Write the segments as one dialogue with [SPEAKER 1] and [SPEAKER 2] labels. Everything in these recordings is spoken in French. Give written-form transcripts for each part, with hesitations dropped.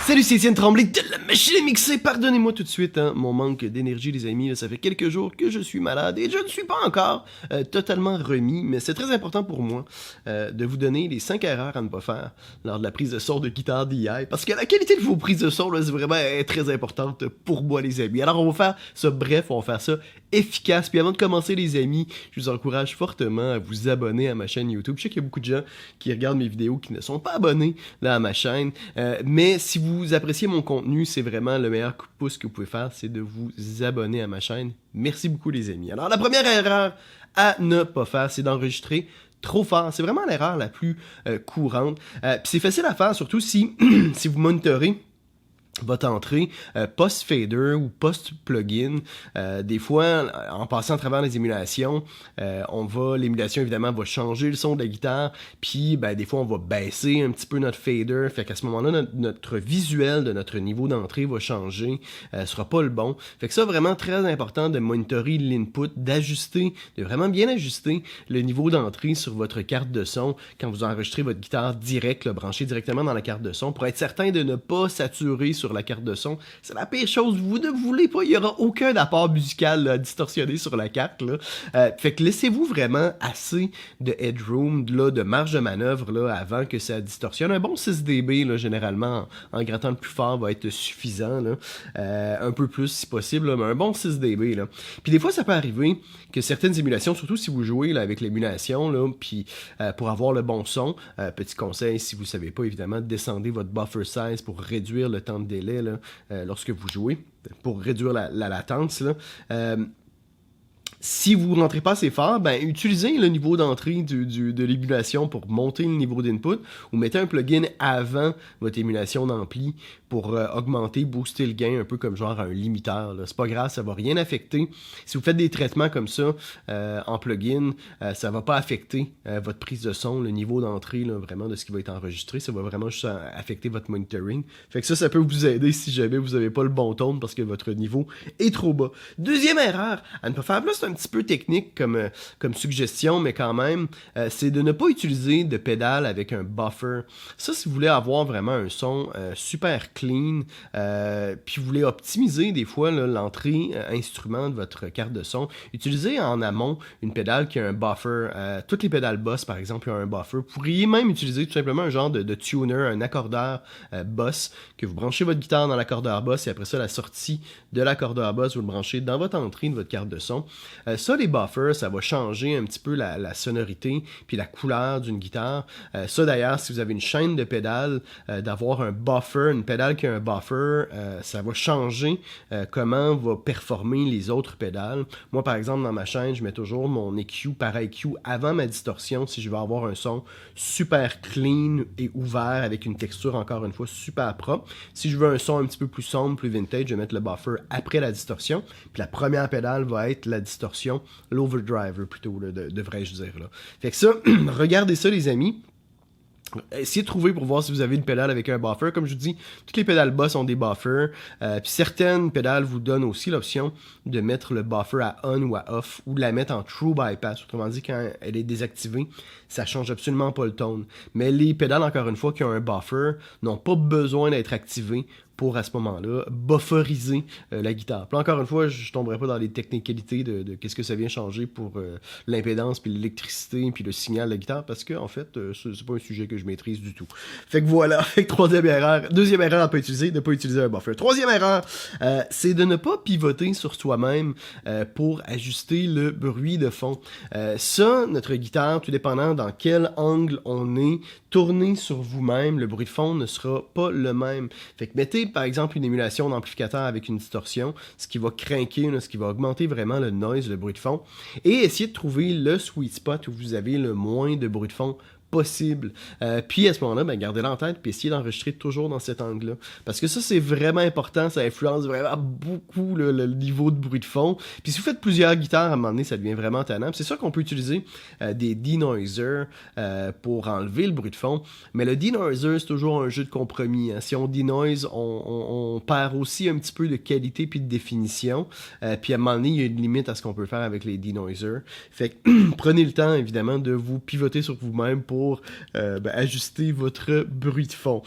[SPEAKER 1] Salut, c'est Étienne Tremblay de la machine à mixer. Pardonnez-moi tout de suite mon manque d'énergie, les amis. Là, ça fait quelques jours que je suis malade et je ne suis pas encore totalement remis. Mais c'est très important pour moi de vous donner les 5 erreurs à ne pas faire lors de la prise de son de guitare d'hier. Parce que la qualité de vos prises de son, là, c'est vraiment très importante pour moi, les amis. Alors, on va faire ça bref, on va faire ça efficace. Puis avant de commencer, les amis, je vous encourage fortement à vous abonner à ma chaîne YouTube. Je sais qu'il y a beaucoup de gens qui regardent mes vidéos qui ne sont pas abonnés là, à ma chaîne. Mais si vous appréciez mon contenu, c'est vraiment le meilleur coup de pouce que vous pouvez faire, c'est de vous abonner à ma chaîne. Merci beaucoup, les amis. Alors, la première erreur à ne pas faire, c'est d'enregistrer trop fort. C'est vraiment l'erreur la plus courante. Puis c'est facile à faire, surtout si, si vous monitorez votre entrée post-fader ou post-plugin. Des fois, en passant à travers les émulations, l'émulation évidemment va changer le son de la guitare, puis des fois on va baisser un petit peu notre fader, fait qu'à ce moment-là, notre visuel de notre niveau d'entrée va changer, sera pas le bon. Fait que ça, vraiment très important de monitorer l'input, d'ajuster, de vraiment bien ajuster le niveau d'entrée sur votre carte de son quand vous enregistrez votre guitare direct, là, branchée directement dans la carte de son, pour être certain de ne pas saturer sur la carte de son. C'est la pire chose, vous ne voulez pas, il n'y aura aucun apport musical là, distorsionné sur la carte. Là. Fait que laissez-vous vraiment assez de headroom, là, de marge de manœuvre là, avant que ça distorsionne. Un bon 6 dB, là, généralement, en grattant le plus fort, va être suffisant. Là. Un peu plus si possible, là, mais un bon 6 dB. Là. Puis des fois, ça peut arriver que certaines émulations, surtout si vous jouez là, avec l'émulation, là, puis pour avoir le bon son, petit conseil, si vous ne savez pas, évidemment, descendez votre buffer size pour réduire le temps de délai là, lorsque vous jouez, pour réduire la latence. Là. Si vous ne rentrez pas assez fort, utilisez le niveau d'entrée de l'émulation pour monter le niveau d'input, ou mettez un plugin avant votre émulation d'ampli pour augmenter, booster le gain, un peu comme genre un limiteur. Là. C'est pas grave, ça va rien affecter. Si vous faites des traitements comme ça en plugin, ça va pas affecter votre prise de son, le niveau d'entrée là, vraiment de ce qui va être enregistré. Ça va vraiment juste affecter votre monitoring. Fait que ça peut vous aider si jamais vous n'avez pas le bon tone parce que votre niveau est trop bas. Deuxième erreur à ne pas faire, là c'est un petit peu technique comme suggestion, mais quand même, c'est de ne pas utiliser de pédale avec un buffer. Ça, si vous voulez avoir vraiment un son super clean, puis vous voulez optimiser des fois l'entrée instrument de votre carte de son, utilisez en amont une pédale qui a un buffer. Toutes les pédales Boss, par exemple, ont un buffer. Vous pourriez même utiliser tout simplement un genre de tuner, un accordeur Boss, que vous branchez votre guitare dans l'accordeur Boss et après ça, la sortie de l'accordeur Boss, vous le branchez dans votre entrée de votre carte de son. Ça, les buffers, ça va changer un petit peu la sonorité puis la couleur d'une guitare. Ça, d'ailleurs, si vous avez une chaîne de pédales, d'avoir un buffer, une pédale qui a un buffer, ça va changer comment va performer les autres pédales. Moi, par exemple, dans ma chaîne, je mets toujours mon EQ par EQ avant ma distorsion si je veux avoir un son super clean et ouvert avec une texture, encore une fois, super propre. Si je veux un son un petit peu plus sombre, plus vintage, je vais mettre le buffer après la distorsion. Puis la première pédale va être la distorsion, l'overdriver plutôt, là, devrais-je dire. Là. Fait que ça, regardez ça les amis. Essayez de trouver pour voir si vous avez une pédale avec un buffer. Comme je vous dis, toutes les pédales Boss ont des buffers. Puis certaines pédales vous donnent aussi l'option de mettre le buffer à on ou à off ou de la mettre en true bypass. Autrement dit, quand elle est désactivée, ça change absolument pas le tone. Mais les pédales, encore une fois, qui ont un buffer, n'ont pas besoin d'être activées pour, à ce moment-là, bufferiser la guitare. Puis encore une fois, je tomberai pas dans les technicalités de qu'est-ce que ça vient changer pour l'impédance, puis l'électricité, puis le signal de la guitare, parce que en fait, c'est pas un sujet que je maîtrise du tout. Fait que voilà, deuxième erreur à pas utiliser, de pas utiliser un buffer. Troisième erreur, c'est de ne pas pivoter sur soi-même pour ajuster le bruit de fond. Ça, notre guitare, tout dépendant dans quel angle on est, tourné sur vous-même, le bruit de fond ne sera pas le même. Fait que mettez par exemple une émulation d'amplificateur avec une distorsion, ce qui va craquer, ce qui va augmenter vraiment le noise, le bruit de fond, et essayez de trouver le sweet spot où vous avez le moins de bruit de fond possible. Puis à ce moment-là, gardez-la en tête puis essayez d'enregistrer toujours dans cet angle-là. Parce que ça, c'est vraiment important, ça influence vraiment beaucoup le niveau de bruit de fond. Puis si vous faites plusieurs guitares, à un moment donné, ça devient vraiment tannant. C'est sûr qu'on peut utiliser des denoisers pour enlever le bruit de fond, mais le denoiser, c'est toujours un jeu de compromis. Hein. Si on denoise, on perd aussi un petit peu de qualité puis de définition. Puis à un moment donné, il y a une limite à ce qu'on peut faire avec les denoisers. Fait que prenez le temps, évidemment, de vous pivoter sur vous-même pour pour ajuster votre bruit de fond.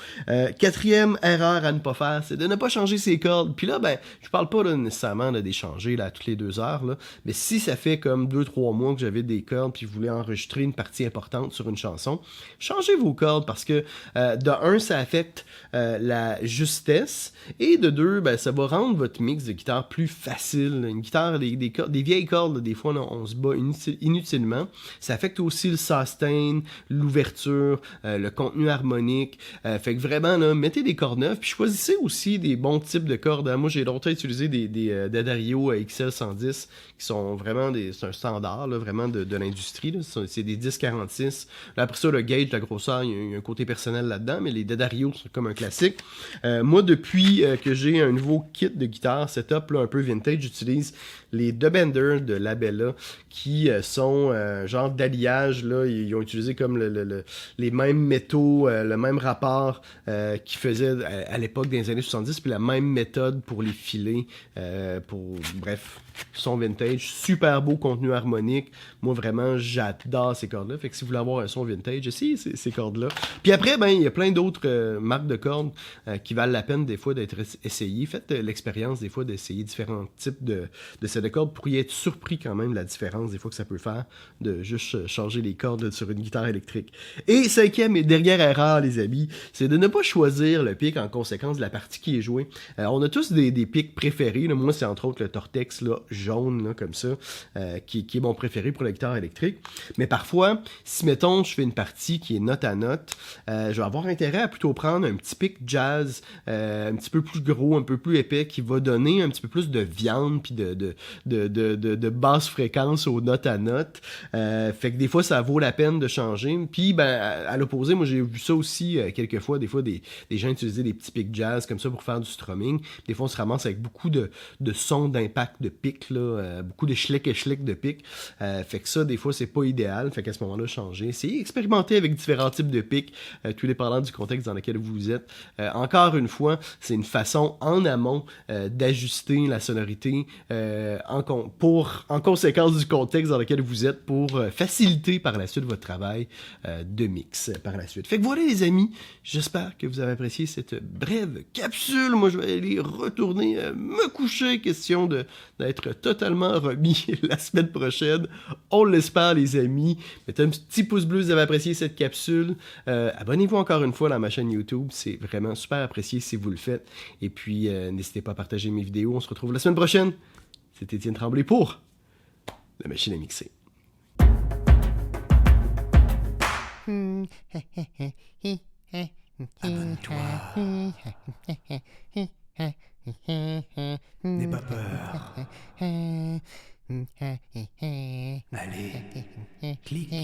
[SPEAKER 1] Quatrième erreur à ne pas faire, c'est de ne pas changer ses cordes. Puis là, je parle pas là, nécessairement de les changer là, toutes les 2 heures, là, mais si ça fait comme 2-3 mois que j'avais des cordes puis vous voulez enregistrer une partie importante sur une chanson, changez vos cordes parce que de un, ça affecte la justesse et de deux, ça va rendre votre mix de guitare plus facile. Une guitare, des vieilles cordes, là, des fois, là, on se bat inutilement. Ça affecte aussi le sustain, l'ouverture, le contenu harmonique. Fait que vraiment, là, mettez des cordes neuves, puis choisissez aussi des bons types de cordes. Moi, j'ai longtemps utilisé des D'Addario XL 110 qui sont vraiment c'est un standard, là, vraiment de l'industrie. Là. C'est des 10-46. Là, après ça, le gauge, la grosseur, il y a un côté personnel là-dedans, mais les D'Addario sont comme un classique. Moi, depuis que j'ai un nouveau kit de guitare setup là, un peu vintage, j'utilise les Dubender de Labella qui sont genre d'alliage. Là, ils ont utilisé comme les mêmes métaux, le même rapport qu'ils faisaient à l'époque des années 70, puis la même méthode pour les filets. Bref, son vintage, super beau contenu harmonique. Moi, vraiment, j'adore ces cordes-là. Fait que si vous voulez avoir un son vintage, essayez ces cordes-là. Puis après, il y a plein d'autres marques de cordes qui valent la peine des fois d'être essayées. Faites l'expérience des fois d'essayer différents types de sets de cordes. Vous pourriez être surpris quand même de la différence des fois que ça peut faire de juste changer les cordes sur une guitare électrique. Et cinquième et dernière erreur, les amis, c'est de ne pas choisir le pic en conséquence de la partie qui est jouée. On a tous des pics préférés. Là. Moi, c'est entre autres le Tortex là, jaune, là, comme ça, qui est mon préféré pour la guitare électrique. Mais parfois, si, mettons, je fais une partie qui est note à note, je vais avoir intérêt à plutôt prendre un petit pic jazz, un petit peu plus gros, un peu plus épais, qui va donner un petit peu plus de viande, puis de basse fréquence aux notes à note. Fait que des fois, ça vaut la peine de changer. Puis, à l'opposé, moi, j'ai vu ça aussi quelques fois. Des fois, des gens utilisaient des petits pics jazz comme ça pour faire du strumming. Des fois, on se ramasse avec beaucoup de sons d'impact de pic, là, beaucoup de schlick et schlick de pic. Fait que ça, des fois, c'est pas idéal. Fait qu'à ce moment-là, changer. Essayez expérimenter avec différents types de pics, tout dépendant du contexte dans lequel vous êtes. Encore une fois, c'est une façon en amont d'ajuster la sonorité en conséquence du contexte dans lequel vous êtes pour faciliter par la suite votre travail de mix par la suite. Fait que voilà les amis, j'espère que vous avez apprécié cette brève capsule. Moi je vais aller retourner me coucher, question d'être totalement remis la semaine prochaine. On l'espère les amis. Mettez un petit pouce bleu si vous avez apprécié cette capsule. Abonnez-vous encore une fois à ma chaîne YouTube, c'est vraiment super apprécié si vous le faites. Et puis n'hésitez pas à partager mes vidéos. On se retrouve la semaine prochaine. C'est Étienne Tremblay pour La Machine à Mixer.
[SPEAKER 2] Abonne-toi. N'aie pas peur. Allez, clique.